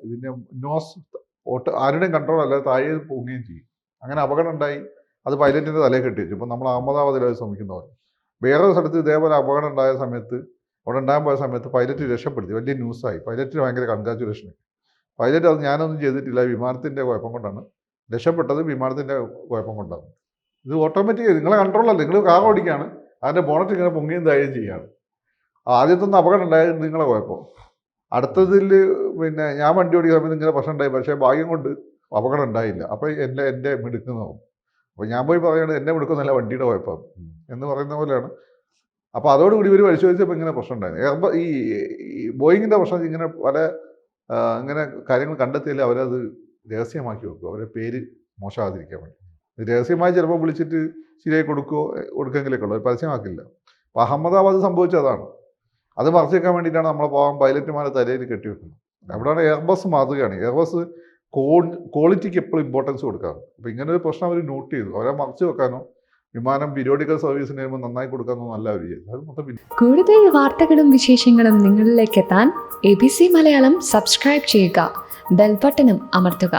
ഇതിൻ്റെ നോസ് ആരുടെയും കൺട്രോൾ അല്ലാതെ താഴെ പോവുകയും ചെയ്യും. അങ്ങനെ അപകടം ഉണ്ടായി. അത് പൈലറ്റിൻ്റെ തലയിൽ കെട്ടി വെച്ചു. ഇപ്പം നമ്മൾ അഹമ്മദാബാദിൽ അത് ശ്രമിക്കുന്ന പോലെ. വേറൊരു സ്ഥലത്ത് ഇതേപോലെ അപകടം ഉണ്ടായ സമയത്ത്, അവിടെ ഉണ്ടാകാൻ പോയ സമയത്ത് പൈലറ്റ് രക്ഷപ്പെടുത്തി. വലിയ ന്യൂസായി. പൈലറ്റിന് ഭയങ്കര കൺഗ്രാറ്റുലേഷൻ. പൈലറ്റ് അത് ഞാനൊന്നും ചെയ്തിട്ടില്ല, വിമാനത്തിൻ്റെ കുഴപ്പം കൊണ്ടാണ് രക്ഷപ്പെട്ടത്, വിമാനത്തിൻ്റെ കുഴപ്പം കൊണ്ടാണ്. ഇത് ഓട്ടോമാറ്റിക്കായി നിങ്ങളെ കൺട്രോളല്ല. നിങ്ങൾ കാർ ഓടിക്കുകയാണ്, അതിൻ്റെ ബോണറ്റ് ഇങ്ങനെ പൊങ്ങിയും താഴെയും ചെയ്യുകയാണ്. ആദ്യത്തൊന്നും അപകടം ഉണ്ടായത് നിങ്ങളെ കുഴപ്പം. അടുത്തതിൽ പിന്നെ ഞാൻ വണ്ടി ഓടിക്കുന്ന സമയത്ത് ഇങ്ങനെ പ്രശ്നം ഉണ്ടായി, പക്ഷേ ഭാഗ്യം കൊണ്ട് അപകടം ഉണ്ടായില്ല. അപ്പോൾ എൻ്റെ മിടുക്കുന്നതാവും. അപ്പോൾ ഞാൻ പോയി പറയുന്നത് എൻ്റെ മിടുക്കുന്നല്ല, വണ്ടിയുടെ കുഴപ്പമാണ് എന്ന് പറയുന്ന പോലെയാണ്. അപ്പോൾ അതോടുകൂടി ഇവർ പരിശോധിച്ചപ്പോൾ ഇങ്ങനെ പ്രശ്നം ഉണ്ടായിരുന്നു. ഈ ബോയിങ്ങിൻ്റെ പ്രശ്നം ഇങ്ങനെ പല ഇങ്ങനെ കാര്യങ്ങൾ കണ്ടെത്തിയാൽ അവരത് രഹസ്യമാക്കി വെക്കും, അവരുടെ പേര് മോശമാകാതിരിക്കാൻ വേണ്ടി. രഹസ്യമായി ചിലപ്പോൾ വിളിച്ചിട്ട് ശരിയായി കൊടുക്കെങ്കിലൊക്കെ ഉള്ളൂ, പരസ്യമാക്കില്ല. അപ്പോൾ അഹമ്മദാബാദ് സംഭവിച്ചതാണ്. അത് മറച്ചു വെക്കാൻ വേണ്ടിയിട്ടാണ് നമ്മളെ പോകാൻ പൈലറ്റുമാരെ തലയിൽ കെട്ടിവെക്കുന്നത്. അവിടെയാണ് എയർബസ് മാതൃകയാണ്. എയർബസ് ക്വാളിറ്റിക്ക് എപ്പോഴും ഇമ്പോർട്ടൻസ് കൊടുക്കാറ്. അപ്പോൾ ഇങ്ങനൊരു പ്രശ്നം അവർ നോട്ട് ചെയ്തു. അവരെ മറച്ചു വെക്കാനോ വിമാനം പീരിയോഡിക്കൽ സർവീസിന് വരുമ്പോൾ നന്നായി കൊടുക്കാനോ നല്ല അവർ ചെയ്തു. അത് മൊത്തം. കൂടുതൽ വാർത്തകളും വിശേഷങ്ങളും നിങ്ങളിലേക്ക് എത്താൻ ABC മലയാളം സബ്സ്ക്രൈബ് ചെയ്യുക, ബെൽ ബട്ടണും അമർത്തുക.